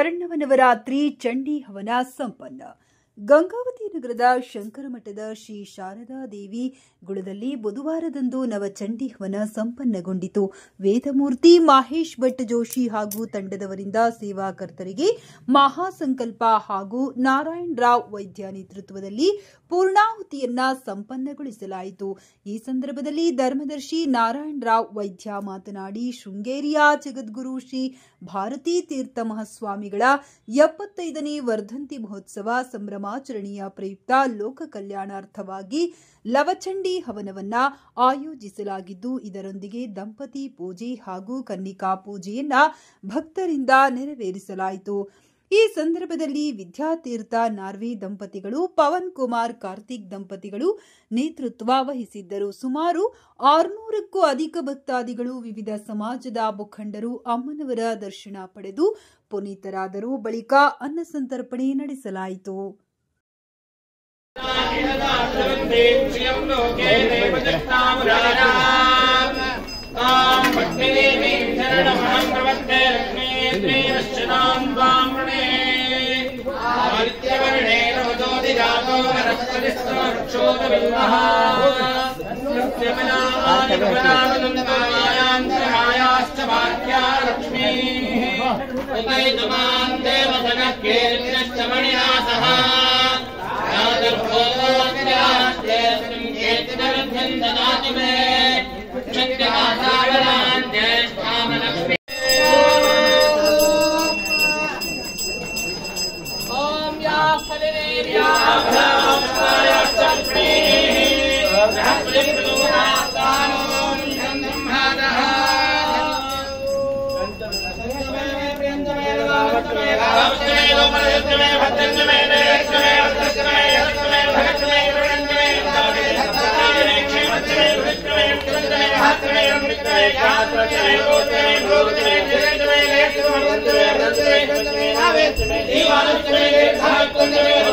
ಶರಣ್ಣವನವರಾತ್ರಿ ಚಂಡಿ ಹವನ ಸಂಪನ್ನ. ಗಂಗಾವತಿ ನಗರದ ಶಂಕರಮಠದ ಶ್ರೀ ಶಾರದಾ ದೇವಿ ಗುಳದಲ್ಲಿ ಬುಧವಾರದಂದು ನವಚಂಡಿ ಹವನ ಸಂಪನ್ನಗೊಂಡಿತು. ವೇದಮೂರ್ತಿ ಮಹೇಶ್ ಭಟ್ ಜೋಶಿ ಹಾಗೂ ತಂಡದವರಿಂದ ಸೇವಾಕರ್ತರಿಗೆ ಮಹಾಸಂಕಲ್ಪ ಹಾಗೂ ನಾರಾಯಣ್ ರಾವ್ ವೈದ್ಯ ನೇತೃತ್ವದಲ್ಲಿ ಪೂರ್ಣಾಹುತಿಯನ್ನ ಸಂಪನ್ನಗೊಳಿಸಲಾಯಿತು. ಈ ಸಂದರ್ಭದಲ್ಲಿ ಧರ್ಮದರ್ಶಿ ನಾರಾಯಣ್ ರಾವ್ ವೈದ್ಯ ಮಾತನಾಡಿ, ಶೃಂಗೇರಿಯ ಜಗದ್ಗುರು ಶ್ರೀ ಭಾರತೀ ತೀರ್ಥ ಮಹಾಸ್ವಾಮಿಗಳ 75ನೇ ವರ್ಧಂತಿ ಮಹೋತ್ಸವ ಸಂಭ್ರಮಾಚರಣೆಯ ಪ್ರಯುಕ್ತ ಲೋಕ ಕಲ್ಯಾಣಾರ್ಥವಾಗಿ ಲವಚಂಡಿ ಹವನವನ್ನ ಆಯೋಜಿಸಲಾಗಿದ್ದು, ಇದರೊಂದಿಗೆ ದಂಪತಿ ಪೂಜೆ ಹಾಗೂ ಕನ್ನಿಕಾ ಪೂಜೆಯನ್ನ ಭಕ್ತರಿಂದ ನೆರವೇರಿಸಲಾಯಿತು. ಈ ಸಂದರ್ಭದಲ್ಲಿ ವಿದ್ಯಾತೀರ್ಥ ನಾರ್ವೆ ದಂಪತಿಗಳು, ಪವನ್ ಕುಮಾರ್ ಕಾರ್ತಿಕ್ ದಂಪತಿಗಳು ನೇತೃತ್ವ ವಹಿಸಿದ್ದರು. ಸುಮಾರು 600ಕ್ಕೂ ಅಧಿಕ ಭಕ್ತಾದಿಗಳು, ವಿವಿಧ ಸಮಾಜದ ಮುಖಂಡರು ಅಮ್ಮನವರ ದರ್ಶನ ಪಡೆದು ಪುನೀತರಾದರು. ಬಳಿಕ ಅನ್ನಸಂತರ್ಪಣೆ ನಡೆಸಲಾಯಿತು. ಈ